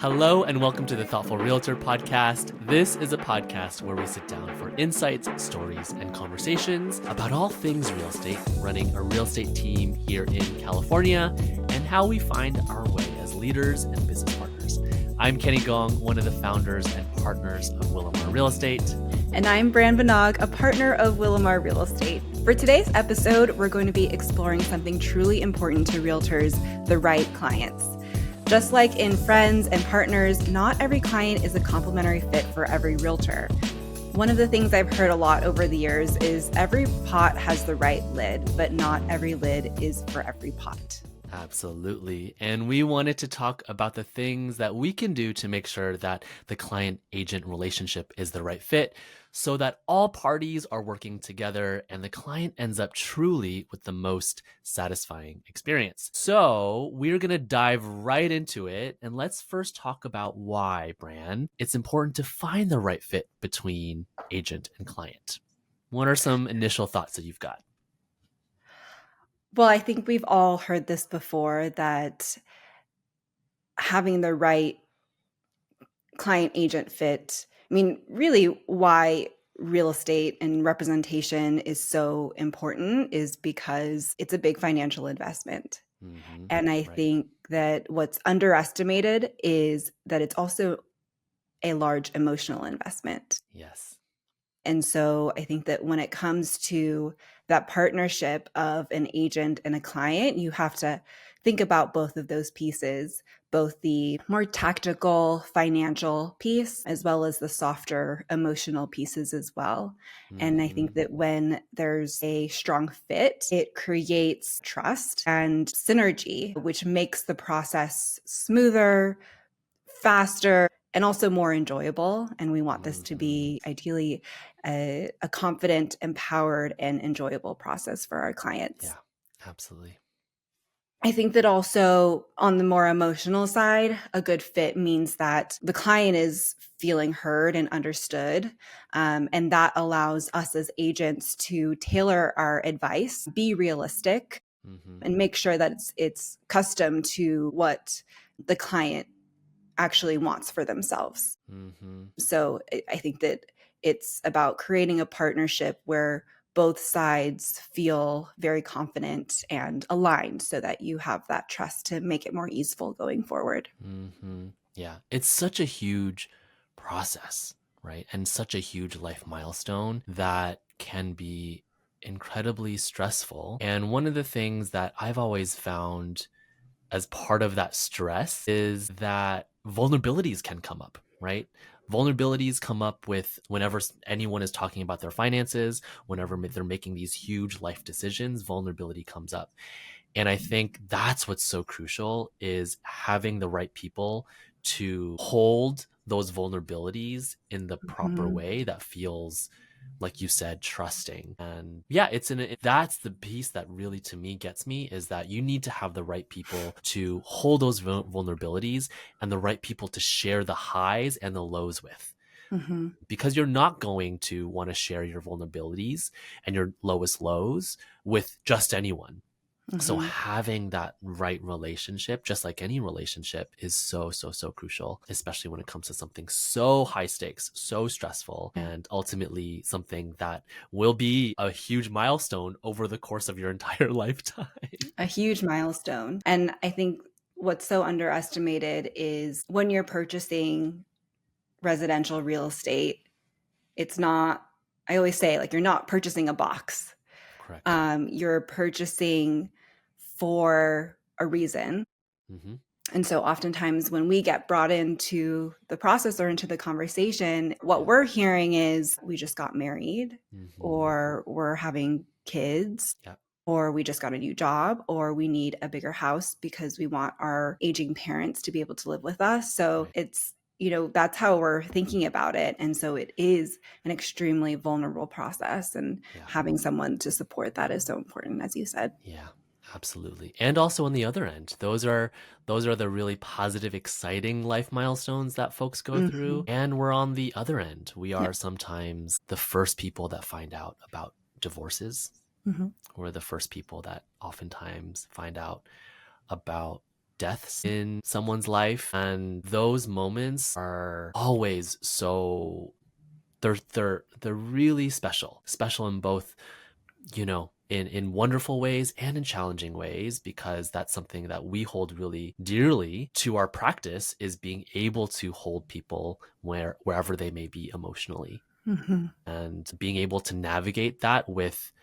Hello and welcome to the Thoughtful Realtor podcast. This is a podcast where we sit down for insights, stories, and conversations about all things real estate, running a real estate team here in California, and how we find our way as leaders and business partners. I'm Kenny Gong, one of the founders and partners of Willamar Real Estate. And I'm Bran Bunnag, a partner of Willamar Real Estate. For today's episode, we're going to be exploring something truly important to realtors, the right clients. Just like in friends and partners, not every client is a complementary fit for every realtor. One of the things I've heard a lot over the years is every pot has the right lid, but not every lid is for every pot. Absolutely. And we wanted to talk about the things that we can do to make sure that the client-agent relationship is the right fit so that all parties are working together and the client ends up truly with the most satisfying experience. So we're going to dive right into it. And let's first talk about why, Bran, it's important to find the right fit between agent and client. What are some initial thoughts that you've got? Well, I think we've all heard this before, that having the right client-agent fit, really why real estate and representation is so important is because it's a big financial investment. Mm-hmm. And I think that what's underestimated is that it's also a large emotional investment. Yes. And so I think that when it comes to that partnership of an agent and a client, you have to think about both of those pieces, both the more tactical financial piece as well as the softer emotional pieces as well. Mm-hmm. And I think that when there's a strong fit, it creates trust and synergy, which makes the process smoother, faster, and also more enjoyable. And we want this to be ideally a confident, empowered, and enjoyable process for our clients. Yeah, absolutely. I think that also on the more emotional side, a good fit means that the client is feeling heard and understood. And that allows us as agents to tailor our advice, be realistic, and make sure that it's custom to what the client actually wants for themselves. So I think that it's about creating a partnership where both sides feel very confident and aligned so that you have that trust to make it more easeful going forward. Yeah, it's such a huge process, right? And such a huge life milestone that can be incredibly stressful. And one of the things that I've always found as part of that stress is that vulnerabilities can come up, right? Vulnerabilities come up with whenever anyone is talking about their finances, whenever they're making these huge life decisions, vulnerability comes up. And I think that's what's so crucial is having the right people to hold those vulnerabilities in the proper way that feels, like you said, trusting. And yeah, that's the piece that really to me gets me, is that you need to have the right people to hold those vulnerabilities and the right people to share the highs and the lows with. Because you're not going to want to share your vulnerabilities and your lowest lows with just anyone. So having that right relationship, just like any relationship, is so crucial, especially when it comes to something so high stakes, so stressful, and ultimately something that will be a huge milestone over the course of your entire lifetime. A huge milestone. And I think what's so underestimated is when you're purchasing residential real estate, it's not, I always say, like, you're not purchasing a box. Correct. You're purchasing for a reason. And so oftentimes when we get brought into the process or into the conversation, what we're hearing is we just got married, or we're having kids, or we just got a new job, or we need a bigger house because we want our aging parents to be able to live with us. So it's, that's how we're thinking about it. And so it is an extremely vulnerable process, and having someone to support that is so important, as you said. Yeah. Absolutely. And also on the other end, those are the really positive, exciting life milestones that folks go through. And we're on the other end. We are sometimes the first people that find out about divorces. We're the first people that oftentimes find out about deaths in someone's life. And those moments are always so they're really special in both, in wonderful ways and in challenging ways, because that's something that we hold really dearly to our practice, is being able to hold people wherever they may be emotionally, Mm-hmm. and being able to navigate that with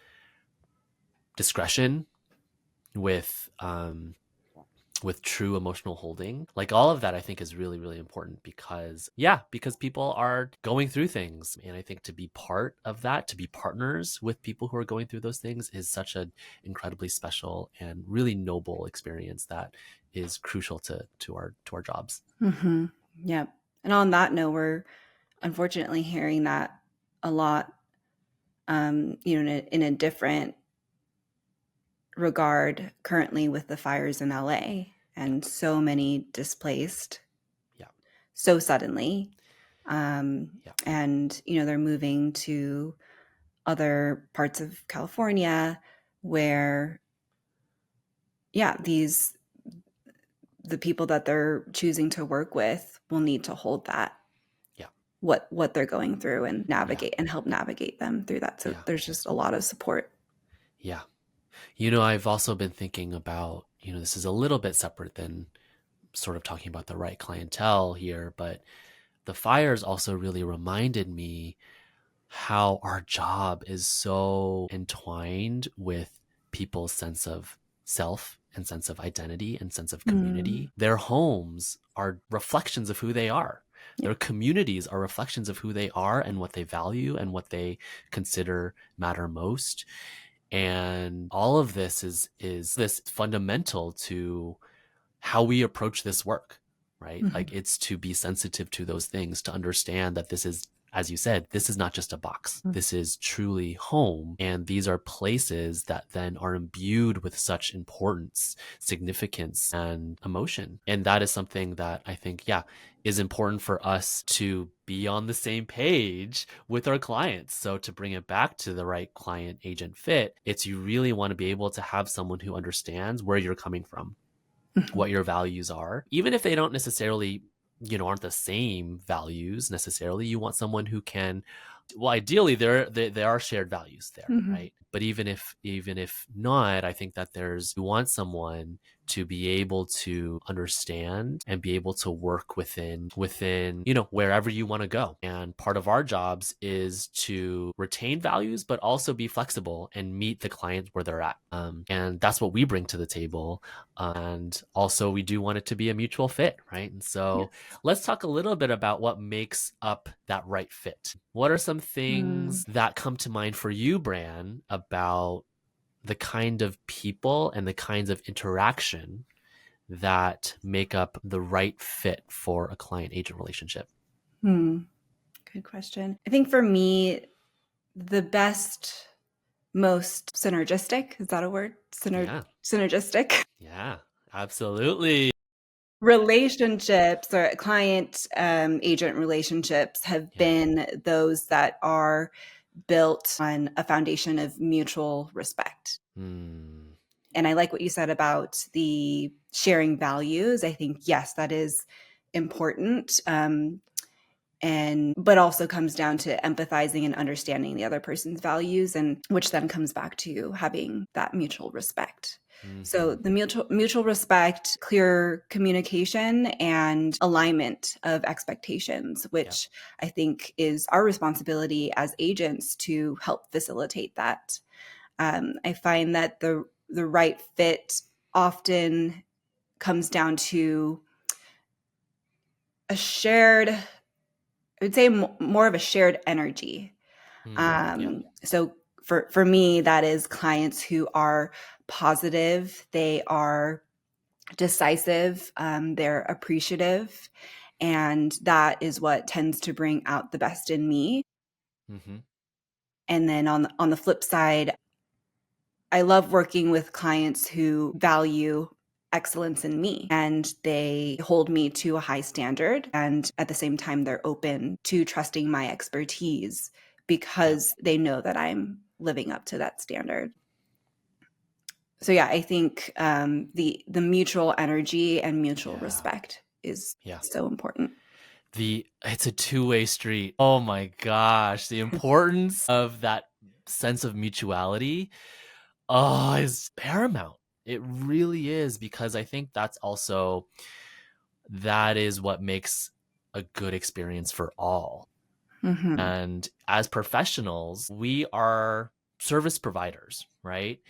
discretion, with true emotional holding. Like, all of that, I think, is really, really important, because people are going through things. And I think to be part of that, to be partners with people who are going through those things, is such an incredibly special and really noble experience that is crucial to our jobs. Mm-hmm. Yep. And on that note, we're unfortunately hearing that a lot, in a different regard currently with the fires in LA, and so many displaced Yeah. so suddenly. Um, Yeah. and, they're moving to other parts of California where, yeah, the people that they're choosing to work with will need to hold that, Yeah. what they're going through, and Yeah. navigate and help navigate them through that. So Yeah. there's just a lot of support. Yeah. I've also been thinking about, this is a little bit separate than sort of talking about the right clientele here, but the fires also really reminded me how our job is so entwined with people's sense of self and sense of identity and sense of Mm. community. Their homes are reflections of who they are. Yep. Their communities are reflections of who they are and what they value and what they consider matter most. And all of this is this fundamental to how we approach this work, right? Mm-hmm. Like, it's to be sensitive to those things, to understand that this is, as you said, this is not just a box. This is truly home. And these are places that then are imbued with such importance, significance, and emotion. And that is something that I think, yeah, is important for us to be on the same page with our clients. So, to bring it back to the right client agent fit, it's, you really want to be able to have someone who understands where you're coming from, Mm-hmm. what your values are, even if they don't necessarily, aren't the same values necessarily. You want someone who can, well, ideally there are shared values there, Mm-hmm. right? But even if not, I think that you want someone to be able to understand and be able to work within wherever you want to go. And part of our jobs is to retain values, but also be flexible and meet the client where they're at. And that's what we bring to the table. And also, we do want it to be a mutual fit, right? And so Yes. let's talk a little bit about what makes up that right fit. What are some Mm. things that come to mind for you, Bran, about the kind of people and the kinds of interaction that make up the right fit for a client agent relationship? Hmm. Good question. I think for me, the best, most synergistic, is that a word? Yeah. Synergistic Yeah. Absolutely. relationships, or client agent relationships, have Yeah. been those that are built on a foundation of mutual respect. Hmm. And I like what you said about the sharing values. I think, yes, that is important. And but also comes down to empathizing and understanding the other person's values, and which then comes back to having that mutual respect. So Hmm. the mutual respect, clear communication, and alignment of expectations, Yep. which I think is our responsibility as agents to help facilitate that. I find that the right fit often comes down to a shared, I would say more of a shared energy. Yeah. So for me, that is clients who are positive, they are decisive, they're appreciative, and that is what tends to bring out the best in me. Hmm. And then on the flip side, I love working with clients who value excellence in me, and they hold me to a high standard, and at the same time they're open to trusting my expertise Yeah. because they know that I'm living up to that standard. So yeah, I think the mutual energy and mutual Yeah. respect is Yeah. so important. It's a two-way street. Oh my gosh, the importance of that sense of mutuality, is paramount. It really is, because I think that is what makes a good experience for all. Mm-hmm. And as professionals, we are service providers, right?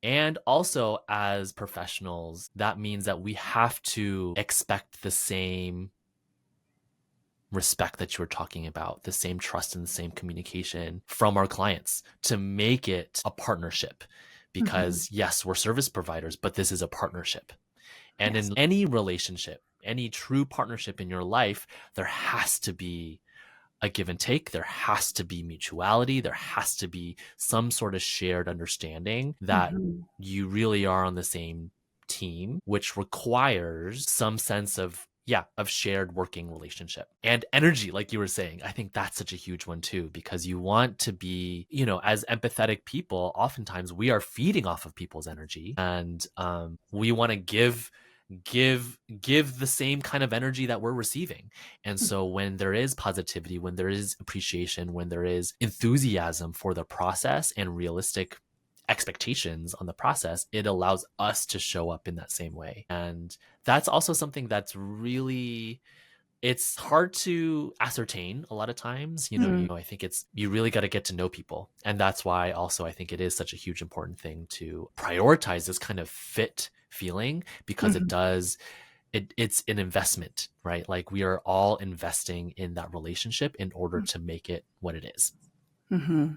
And also, as professionals, that means that we have to expect the same respect that you were talking about, the same trust and the same communication from our clients to make it a partnership. Mm-hmm. Because yes, we're service providers, but this is a partnership. And Yes. in any relationship, any true partnership in your life, there has to be a give and take. There has to be mutuality. There has to be some sort of shared understanding that Mm-hmm. you really are on the same team, which requires some sense of, yeah, of shared working relationship and energy. Like you were saying, I think that's such a huge one too, because you want to be, as empathetic people, oftentimes we are feeding off of people's energy, and we want to give the same kind of energy that we're receiving. And so when there is positivity, when there is appreciation, when there is enthusiasm for the process and realistic expectations on the process, it allows us to show up in that same way. And that's also something that's really, it's hard to ascertain a lot of times. I think you really got to get to know people. And that's why also I think it is such a huge important thing to prioritize this kind of fit feeling, because Mm-hmm. it's an investment, right? Like we are all investing in that relationship in order to make it what it is. Mm-hmm.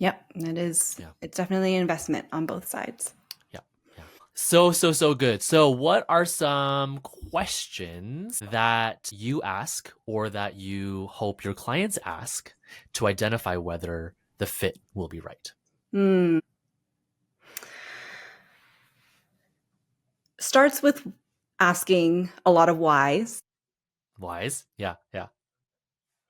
Yep, it is. Yeah. It's definitely an investment on both sides. Yeah. Yeah. So good. So what are some questions that you ask or that you hope your clients ask to identify whether the fit will be right? Mm. Starts with asking a lot of whys. Wise? Yeah. Yeah.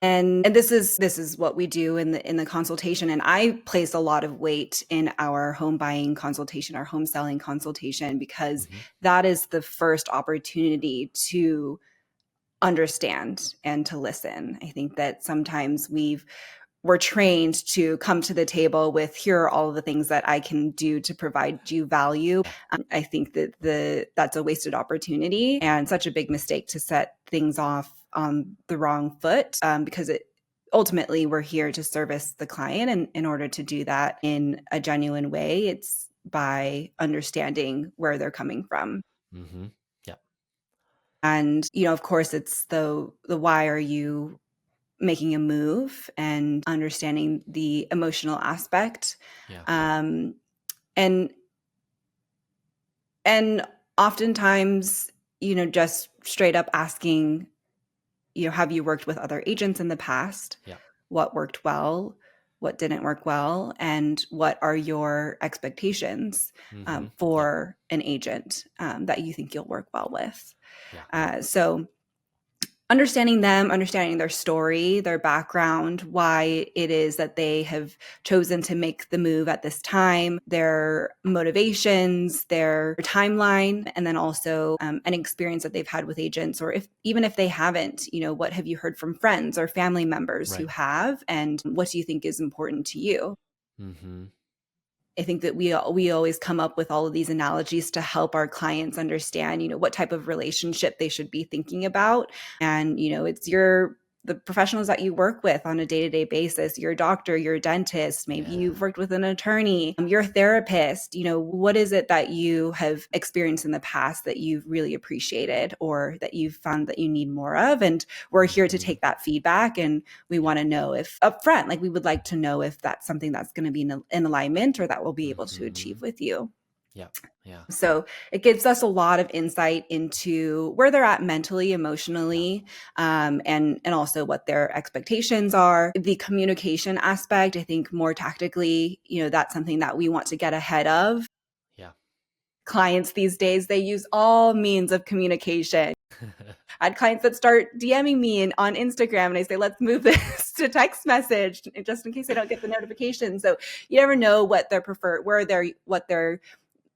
And this is what we do in the consultation. And I place a lot of weight in our home buying consultation, our home selling consultation, because Hmm. that is the first opportunity to understand and to listen. I think that sometimes we're trained to come to the table with, here are all the things that I can do to provide you value. Yeah. I think that that's a wasted opportunity and such a big mistake to set things off on the wrong foot, because it ultimately we're here to service the client, and in order to do that in a genuine way, it's by understanding where they're coming from. Hmm. Yeah. And of course, it's the why are you making a move, and understanding the emotional aspect, Yeah. um, and and oftentimes, just straight up asking, have you worked with other agents in the past? Yeah. What worked well? What didn't work well? And what are your expectations Hmm. Yeah. for an agent that you think you'll work well with? Yeah. So understanding them, understanding their story, their background, why it is that they have chosen to make the move at this time, their motivations, their timeline, and then also an experience that they've had with agents, or if even if they haven't, what have you heard from friends or family members who Right. have, and what do you think is important to you? Hmm. I think that we always come up with all of these analogies to help our clients understand, what type of relationship they should be thinking about. And, it's the professionals that you work with on a day-to-day basis, your doctor, your dentist, maybe Yeah. you've worked with an attorney, your therapist. What is it that you have experienced in the past that you've really appreciated, or that you've found that you need more of? And we're here to Hmm. take that feedback, and we Yeah. want to know if upfront, like we would like to know if that's something that's going to be in alignment, or that we'll be able to Hmm. achieve with you. Yeah. Yeah. So it gives us a lot of insight into where they're at mentally, Yeah. emotionally, and also what their expectations are. The communication aspect, I think more tactically, that's something that we want to get ahead of. Yeah. Clients these days, they use all means of communication. I had clients that start DMing me on Instagram, and I say, let's move this to text message just in case I don't get the notification. So you never know what their preferred, what their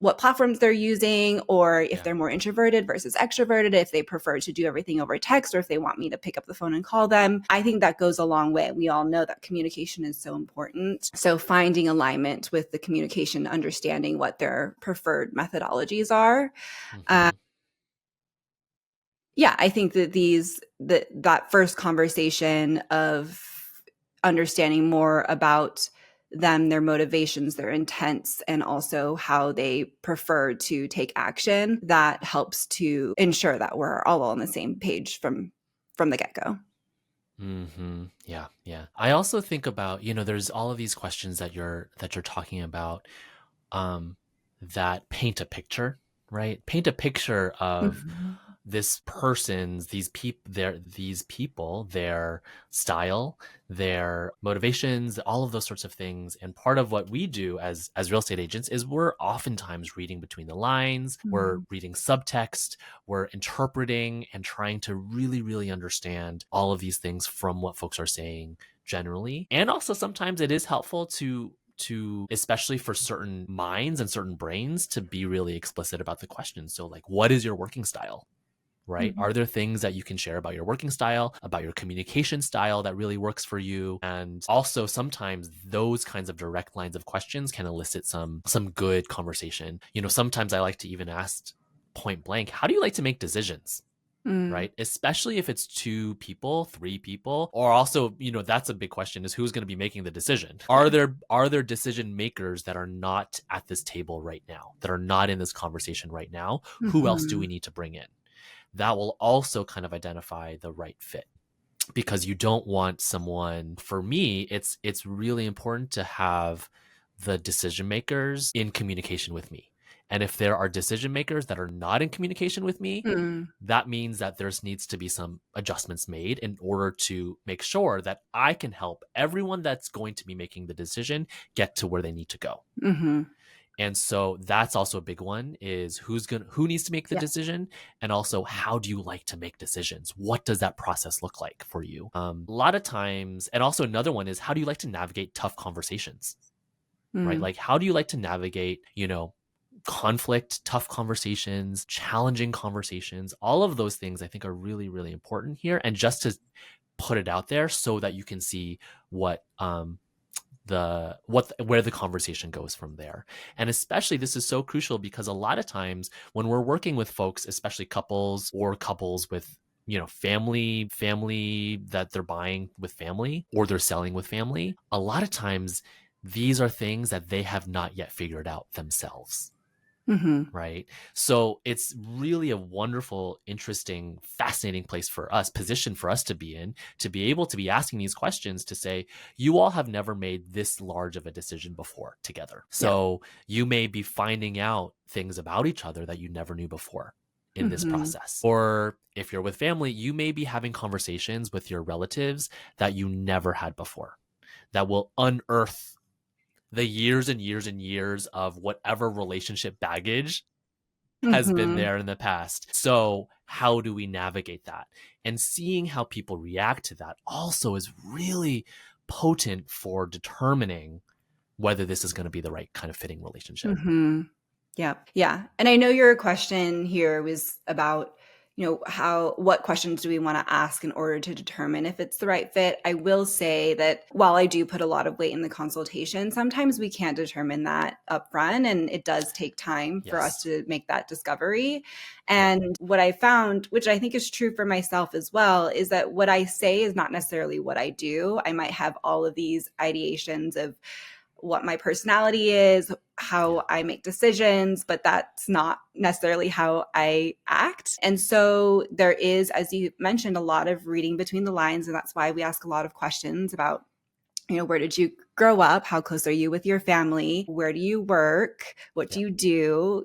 what platforms they're using, or if Yeah. they're more introverted versus extroverted, if they prefer to do everything over text, or if they want me to pick up the phone and call them. I think that goes a long way. We all know that communication is so important. So finding alignment with the communication, understanding what their preferred methodologies are. Hmm. Yeah, I think that that first conversation of understanding more about them, their motivations, their intents, and also how they prefer to take action, that helps to ensure that we're all on the same page from the get-go. Yeah, yeah. I also think about, there's all of these questions that you're talking about, um, that paint a picture, right? Paint a picture of Mhm. this person's these people, their style, their motivations, all of those sorts of things. And part of what we do as real estate agents is we're oftentimes reading between the lines, we're Mhm. reading subtext, we're interpreting and trying to really, really understand all of these things from what folks are saying generally. And also sometimes it is helpful to especially for certain minds and certain brains to be really explicit about the question. So like, what is your working style? Right? Mhm. Are there things that you can share about your working style, about your communication style that really works for you? And also sometimes those kinds of direct lines of questions can elicit some good conversation. Sometimes I like to even ask point blank, how do you like to make decisions? Mm. Right? Especially if it's two people, three people, or also, that's a big question is who's going to be making the decision. Are there decision makers that are not at this table right now, that are not in this conversation right now? Who else do we Mhm. need to bring in? That will also kind of identify the right fit, because you don't want someone, for me, it's really important to have the decision makers in communication with me. And if there are decision makers that are not in communication with me, Mm. that means that there needs to be some adjustments made in order to make sure that I can help everyone that's going to be making the decision get to where they need to go. Mhm. And so that's also a big one, is who needs to make the Yeah. decision, and also how do you like to make decisions? What does that process look like for you? A lot of times, and also another one is, how do you like to navigate tough conversations? Right? Mm. Like, how do you like to navigate, conflict, tough conversations, challenging conversations? All of those things I think are really, really important here. And just to put it out there so that you can see what where the conversation goes from there. And especially this is so crucial because a lot of times when we're working with folks, especially couples or couples with family that they're buying with family or they're selling with family, a lot of times these are things that they have not yet figured out themselves. Mhm. Right. So it's really a wonderful, interesting, fascinating position for us to be in, to be able to be asking these questions, to say, you all have never made this large of a decision before together. Yeah. So you may be finding out things about each other that you never knew before in this Mhm. process. Or if you're with family, you may be having conversations with your relatives that you never had before, that will unearth the years and years and years of whatever relationship baggage has been Mhm. there in the past. So, how do we navigate that? And seeing how people react to that also is really potent for determining whether this is going to be the right kind of fitting relationship. Mhm. Yeah. Yeah. And I know your question here was about, what questions do we want to ask in order to determine if it's the right fit? I will say that while I do put a lot of weight in the consultation, sometimes we can't determine that upfront, and it does take time for us Yes. to make that discovery. Yep. And what I found, which I think is true for myself as well, is that what I say is not necessarily what I do. I might have all of these ideations of what my personality is, Yeah. how I make decisions, but that's not necessarily how I act. And so there is, as you mentioned, a lot of reading between the lines. And that's why we ask a lot of questions about, where did you grow up? How close are you with your family? Where do you work? What do Yep. you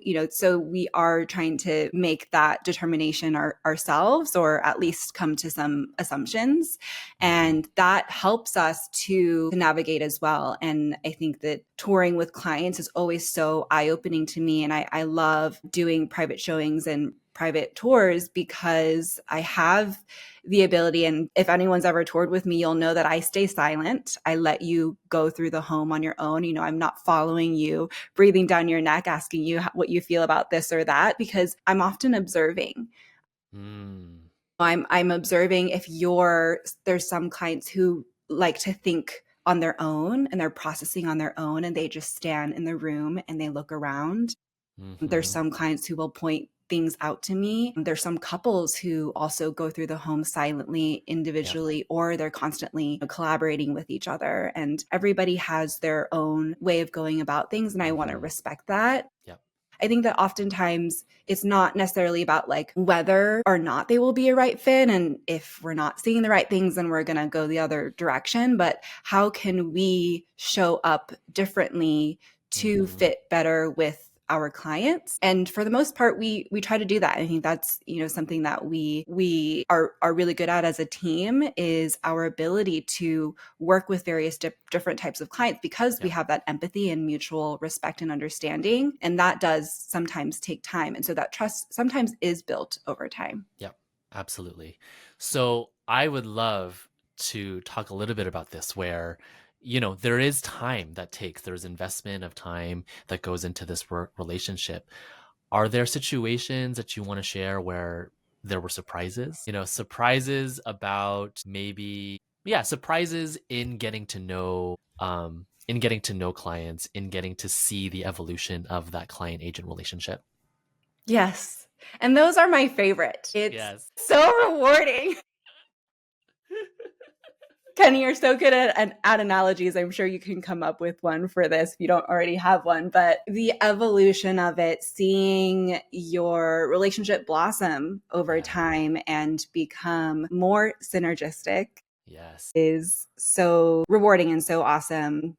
do? So we are trying to make that determination ourselves, or at least come to some assumptions. Mm-hmm. And that helps us to navigate as well. And I think that touring with clients is always so eye opening to me. And I love doing private showings and private tours because I have the ability. And if anyone's ever toured with me, you'll know that I stay silent. I let you go through the home on your own. I'm not following you, breathing down your neck, asking you what you feel about this or that, because I'm often observing. Mm. I'm observing if there's some clients who like to think on their own and they're processing on their own and they just stand in the room and they look around. There's Mm-hmm. some clients who will point things out to me. There's some couples who also go through the home silently, Yep. individually, or they're constantly collaborating with each other. And everybody has their own way of going about things. And I want to Mm-hmm. respect that. Yep. I think that oftentimes it's not necessarily about like whether or not they will be a right fit. And if we're not seeing the right things, then we're going to go the other direction. But how can we show up differently to Mm-hmm. fit better with our clients? And for the most part, we try to do that. I think that's something that we are really good at as a team, is our ability to work with various different types of clients, because we Yep. have that empathy and mutual respect and understanding. And that does sometimes take time. And so that trust sometimes is built over time. Yep. Absolutely. So I would love to talk a little bit about this where, there is time that takes, there's investment of time that goes into this work relationship. Are there situations that you want to share where there were surprises? Surprises about maybe, yeah, surprises in getting to know clients, in getting to see the evolution of that client agent relationship. Yes. And those are my favorite. It's Yes. so rewarding. Kenny, you're so good at analogies. I'm sure you can come up with one for this if you don't already have one. But the evolution of it, seeing your relationship blossom over Yeah. time and become more synergistic, Yes. is so rewarding and so awesome.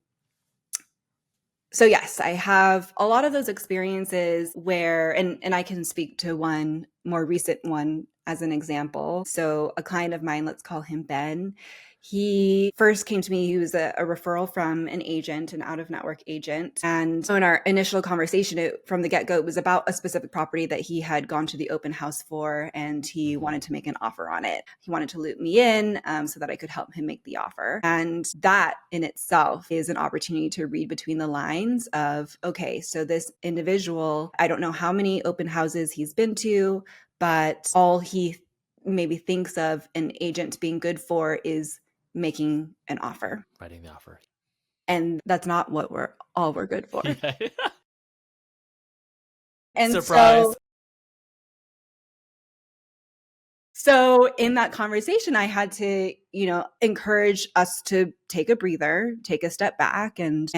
So yes, I have a lot of those experiences where, and I can speak to one more recent one as an example. So a client of mine, let's call him Ben. He first came to me. He was a referral from an agent, an out of network agent. And so in our initial conversation, from the get go, it was about a specific property that he had gone to the open house for, and he Mm-hmm. wanted to make an offer on it. He wanted to loop me in so that I could help him make the offer. And that in itself is an opportunity to read between the lines of, okay, so this individual, I don't know how many open houses he's been to, but all he maybe thinks of an agent being good for is making an offer. Writing the offer. And that's not what we're good for. Yeah. And Surprise. so in that conversation, I had to, encourage us to take a breather, take a step back, and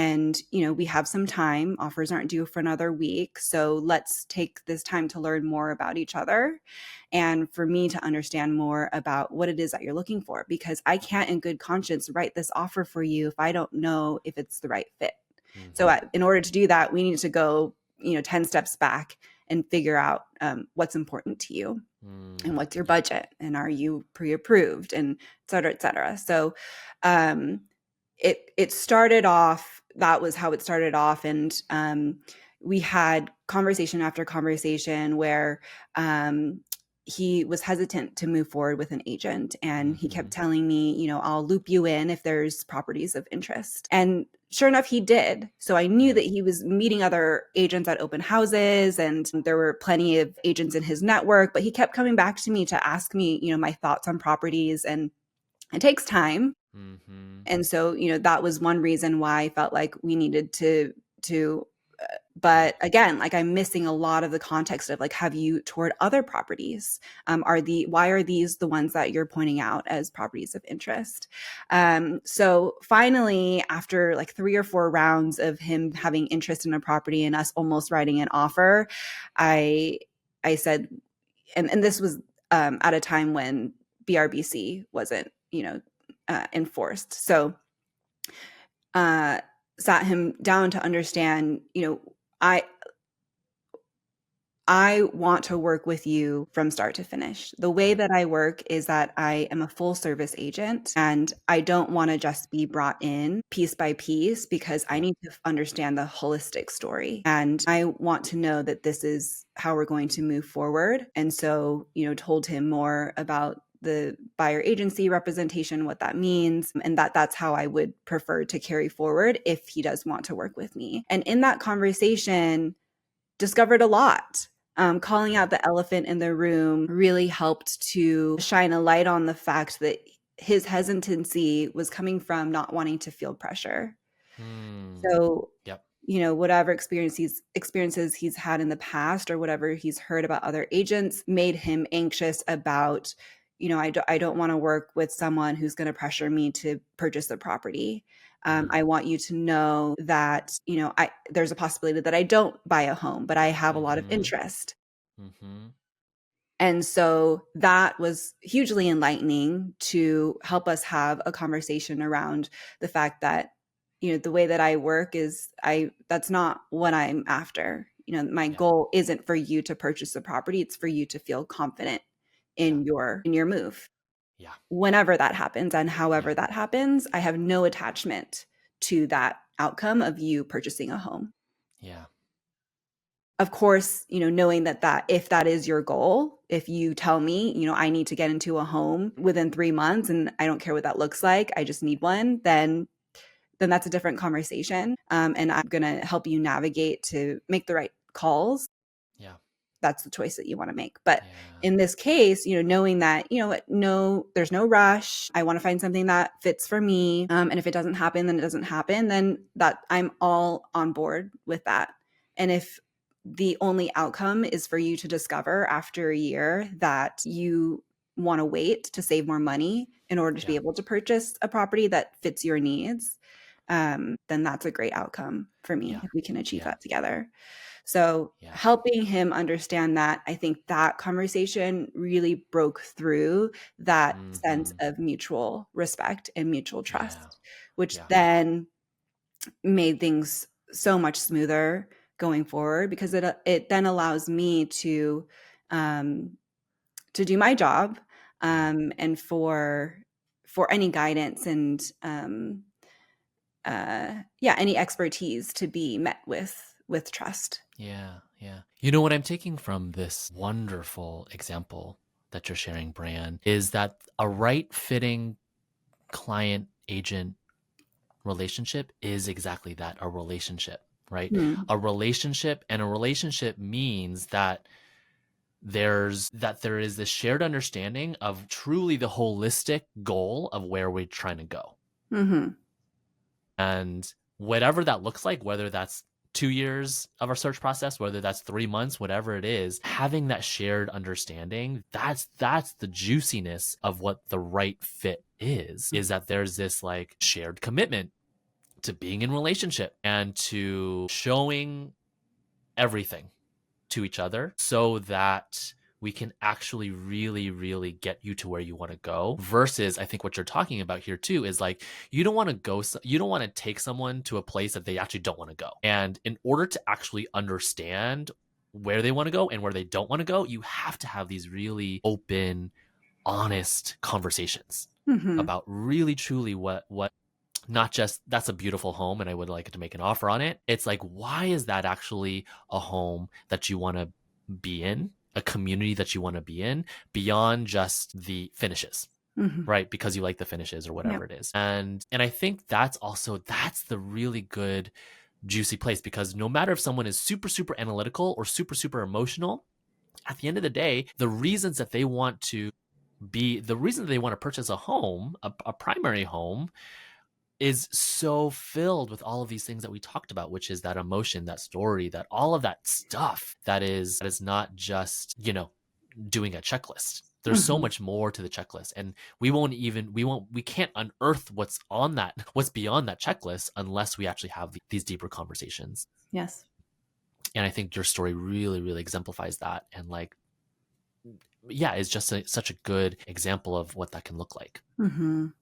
we have some time. Offers aren't due for another week, so let's take this time to learn more about each other, and for me to understand more about what it is that you're looking for, because I can't, in good conscience, write this offer for you if I don't know if it's the right fit. So, Mm-hmm. in order to do that, we need to go, 10 steps back and figure out what's important to you and what's your Yep. budget and are you pre-approved and et cetera, et cetera. So um, it started off, that was how it started off. And we had conversation after conversation where he was hesitant to move forward with an agent. And he Mm-hmm. kept telling me, I'll loop you in if there's properties of interest. And sure enough, he did. So I knew Yeah. that he was meeting other agents at open houses and there were plenty of agents in his network, but he kept coming back to me to ask me, my thoughts on properties, and it takes time. Mm-hmm. And so, that was one reason why I felt like we needed to Yep. but again, like, I'm missing a lot of the context of like, have you toured other properties? Why are these the ones that you're pointing out as properties of interest? So finally, after like 3 or 4 rounds of him having interest in a property and us almost writing an offer, I I said, and this was at a time when BRBC wasn't, enforced. So uh, sat him down to understand, I I want to work with you from start to finish. The way Right. that I work is that I am a full service agent and I don't want to just be brought in piece by piece because I Yeah. need to understand the holistic story. And I want to know that this is how we're going to move forward. And so, told him more about the buyer agency representation, what that means, and that's how I would prefer to carry forward if he does want to work with me. And in that conversation, discovered a lot. Calling Yeah. out the elephant in the room really helped to shine a light on the fact that his hesitancy was coming from not wanting to feel pressure. Hmm. So, Yep. whatever experiences he's had in the past or whatever he's heard about other agents made him anxious about, I don't want to work with someone who's going to pressure me to purchase the property. Mm. I want you to know that, there's a possibility that I don't buy a home, but I have a lot of Mm-hmm. interest. Mm-hmm. And so that was hugely enlightening to help us have a conversation around the fact that, the way that I work is that's not what I'm after. My Yeah. goal isn't for you to purchase the property, it's for you to feel confident Yeah. in your move. Yeah. Whenever that happens and Yeah. however that happens, I have no attachment to that outcome of you purchasing a home. Yeah. Of course, knowing that if that is your goal, if you tell me, I need to get into a home within 3 months and I don't care what that looks like, I just need one, then that's a different conversation. And I'm going to help you navigate to make the right calls. Yeah. That's the choice that you want to make. But Yeah. in this case, knowing that, no, there's no rush. I want to find something that fits for me. And if it doesn't happen, then it doesn't happen. Then that I'm all on board with that. And if the only outcome is for you to discover after a year that you want to wait to save more money in order to be Yeah. able to purchase a property that fits your needs, then that's a great outcome for me Yeah. if we can achieve Yeah. that together. So Yeah. helping him understand that, I think that conversation really broke through that sense Mm-hmm. of mutual respect and mutual Yeah. trust, which Yeah. then made things so much smoother going forward because it then allows me um, to do my job, Yeah. and for any guidance and yeah, any expertise to be met with trust. Yeah. Yeah. You know what I'm taking from this wonderful example that you're sharing, Bran, is that a right fitting client agent relationship is exactly that, a relationship, right? Mm, A relationship, and a relationship means that there is this shared understanding of truly the holistic goal of where we're trying to go. mhm, And whatever that looks like, whether that's 2 years of our search process, whether that's 3 months, whatever it is, having that shared understanding, that's the juiciness of what the right fit is that there's this like shared commitment to being in relationship and to showing everything to each other so that we can actually really really get you to where you want to go. Versus I think what you're talking about here too is like you don't want to take someone to a place that they actually don't want to go, and in order to actually understand where they want to go and where they don't want to go, you have to have these really open, honest conversations mhm, about really truly what not just that's a beautiful home and I would like to make an offer on it. It's like, why is that actually a home that you want to be in, a community that you want to be in, beyond just the finishes, mhm. right? Because you like the finishes or Yep. whatever it is. And I think that's the really good juicy place, because no matter if someone is super super analytical or super super emotional, at the end of the day, the reason that they want to purchase a home, a primary home, is so filled with all of these things that we talked about, which is that emotion, that story, that all of that stuff that is not just, doing a checklist. There's so Mhm. much more to the checklist. And we can't unearth what's beyond that checklist unless we actually have these deeper conversations. Yes. And I think your story really, really exemplifies that. And like, yeah, it's just such a good example of what that can look like. Mhm.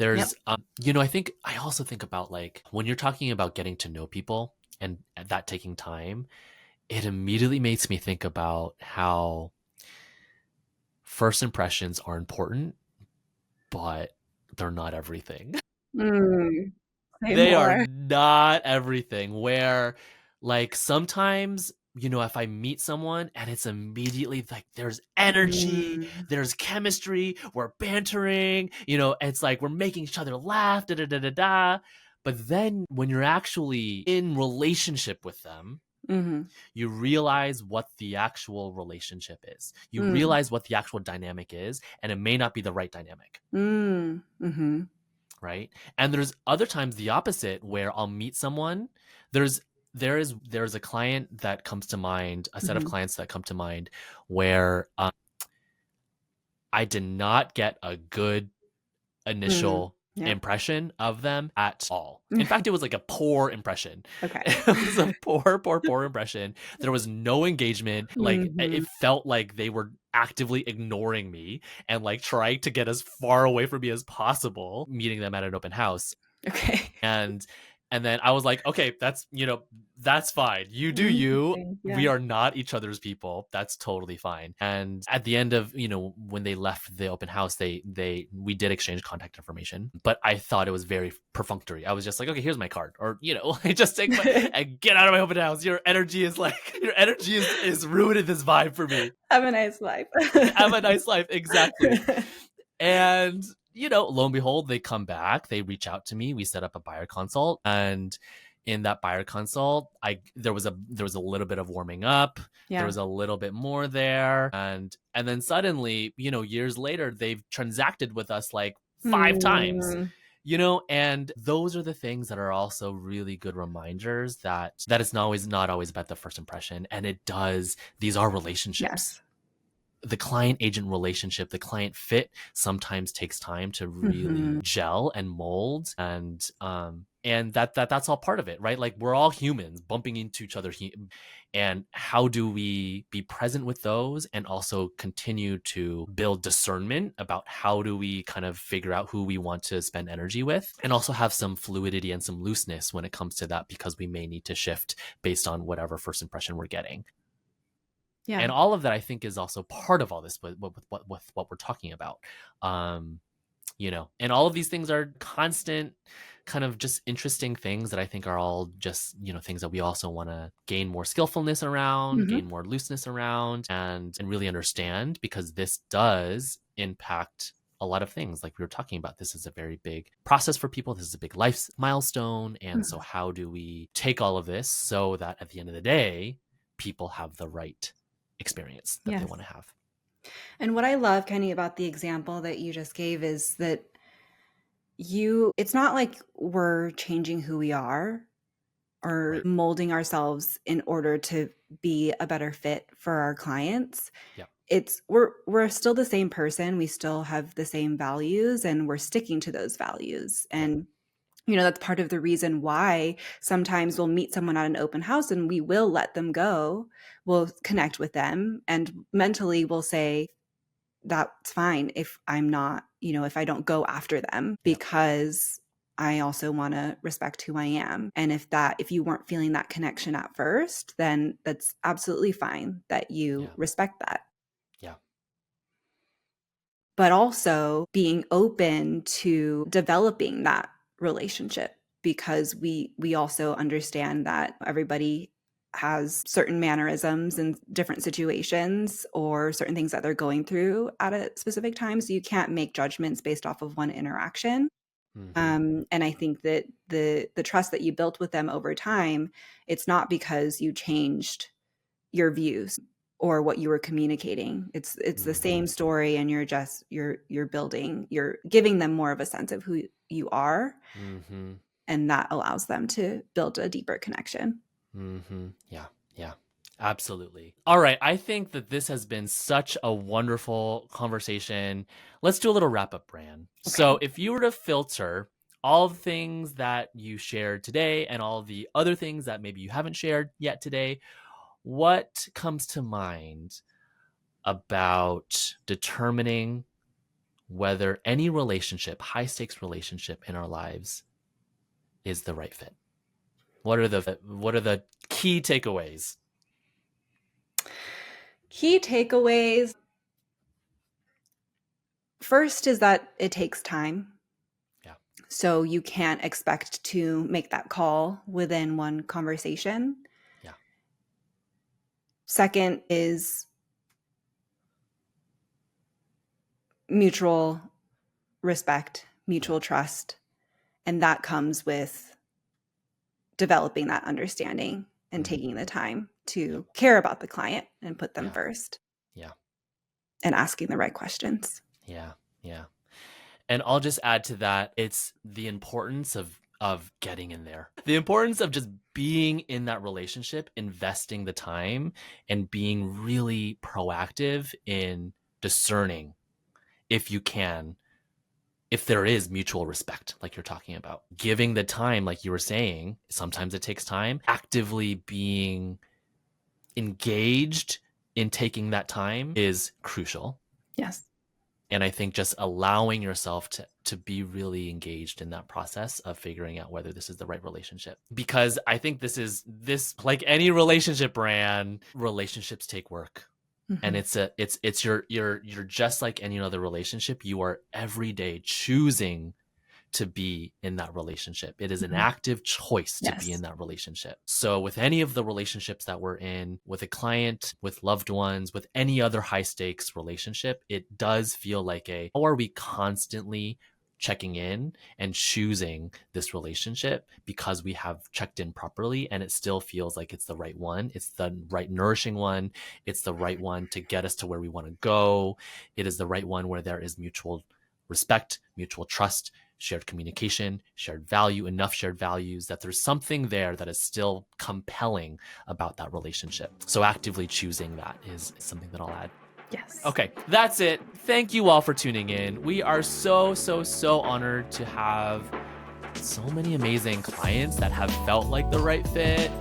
Yep. I think I also think about like when you're talking about getting to know people and that taking time, it immediately makes me think about how first impressions are important, but they're not everything. Mm, say They are more. not everything. Where, like, sometimes, if I meet someone and it's immediately like there's energy, Mm, there's chemistry, we're bantering, it's like we're making each other laugh, da da da da da. But then when you're actually in relationship with them, mhm, you realize what the actual relationship is. You mm, realize what the actual dynamic is, and it may not be the right dynamic, mhm, right? And there's other times the opposite where I'll meet someone. There's a client that comes to mind, a set of mhm, clients that come to mind where I did not get a good mm. initial Yep. impression of them at all. In fact, it was like a poor impression. Okay. It was a poor impression. There was no engagement. Like Mhm. it felt like they were actively ignoring me and like trying to get as far away from me as possible, meeting them at an open house. Okay. and and then I was like, okay, that's fine, you do you. Interesting. Yeah. We are not each other's people. That's totally fine. And at the end of, when they left the open house, we did exchange contact information, but I thought it was very perfunctory. I was just like, okay, here's my card, or just take my and get out of my open house. Your energy is ruining this vibe for me. Have a nice life. Have a nice life. Exactly. And, lo and behold, they come back, they reach out to me, we set up a buyer consult. And in that buyer consult, there was a little bit of warming up, there Yeah. was a little bit more there. And then suddenly, years later, they've transacted with us like 5 times. Hmm. And those are the things that are also really good reminders that it's not always about the first impression. And these are relationships. Yes. The client agent relationship, the client fit sometimes takes time to Hmm. really gel and mold. And that's all part of it, right? Like, we're all humans bumping into each other. And how do we be present with those and also continue to build discernment about how do we kind of figure out who we want to spend energy with, and also have some fluidity and some looseness when it comes to that, because we may need to shift based on whatever first impression we're getting. Yeah. And all of that, I think, is also part of all this with what we're talking about. um and all of these things are constant, kind of just interesting things that I think are all just, things that we also want to gain more skillfulness around, gain Hmm. more looseness around, and really understand, because this does impact a lot of things. Like we were talking about, this is a very big process for people, this is a big life milestone. And so how do we take all of this so that at the end of the day, people have the right experience that they Yes. want to have? And what I love, Kenny, about the example that you just gave is that it's not like we're changing who we are or Right. molding ourselves in order to be a better fit for our clients. Yeah. It's we're still the same person, we still have the same values, and we're sticking to those values. Yeah. And that's part of the reason why sometimes we'll meet someone at an open house and we will let them go. We'll connect with them and mentally we'll say, that's fine if I'm not, if I don't go after them, Yeah. because I also want to respect who I am. And if you weren't feeling that connection at first, then that's absolutely fine that you Yeah. respect that. Yeah. But also being open to developing that relationship, because we also understand that everybody has certain mannerisms in different situations or certain things that they're going through at a specific time, so you can't make judgments based off of one interaction. Mm-hmm. And I think that the trust that you built with them over time, it's not because you changed your views or what you were communicating. It's the Mm-hmm. same story, and you're giving them more of a sense of who you are, Mm-hmm. and that allows them to build a deeper connection. Mm-hmm. Yeah. Yeah. Absolutely. All right. I think that this has been such a wonderful conversation. Let's do a little wrap up, Bran. So, Okay. if you were to filter all the things that you shared today and all the other things that maybe you haven't shared yet today, what comes to mind about determining whether any relationship, high stakes relationship in our lives, is the right fit? What are the key takeaways? Key takeaways. First is that it takes time. Yeah. So you can't expect to make that call within one conversation. Yeah. Second is mutual respect, Yeah. mutual trust. And that comes with developing that understanding and Mhm. taking the time Yep. to care about the client and put them Yeah. first Yeah. and asking the right questions. Yeah. Yeah. And I'll just add to that, it's the importance of getting in there. The importance of just being in that relationship, investing the time and being really proactive in discerning if you can, if there is mutual respect, like you're talking about. Giving the time, like you were saying, sometimes it takes time. Actively being engaged in taking that time is crucial. Yes. And I think just allowing yourself to be really engaged in that process of figuring out whether this is the right relationship. Because I think this like any relationship, Bran, relationships take work. And Mm-hmm. it's you're just like any other relationship. You are every day choosing to be in that relationship. It is an Mm-hmm. active choice to be in Yes. that relationship. So, with any of the relationships that we're in, with a client, with loved ones, with any other high stakes relationship, it does feel like how are we constantly checking in and choosing this relationship because we have checked in properly and it still feels like it's the right one. It's the right nourishing one. It's the right one to get us to where we want to go. It is the right one where there is mutual respect, mutual trust, shared communication, shared value, enough shared values that there's something there that is still compelling about that relationship. So actively choosing that is something that I'll add. Yes. Okay, that's it. Thank you all for tuning in. We are so honored to have so many amazing clients that have felt like the right fit.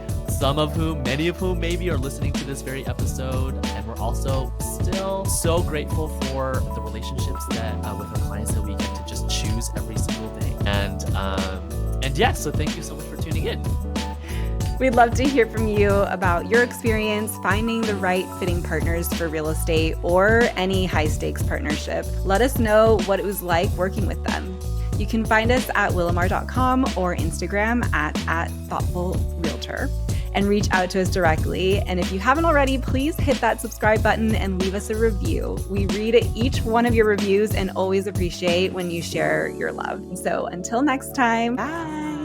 Many of whom maybe are listening to this very episode. And we're also still so grateful for the relationships that with our clients that we get to just choose every single day. And yeah, so thank you so much for tuning in. We'd love to hear from you about your experience finding the right fitting partners for real estate or any high stakes partnership. Let us know what it was like working with them. You can find us at willamar.com or Instagram at thoughtfulrealtor and reach out to us directly. And if you haven't already, please hit that subscribe button and leave us a review. We read each one of your reviews and always appreciate when you share your love. So until next time, bye.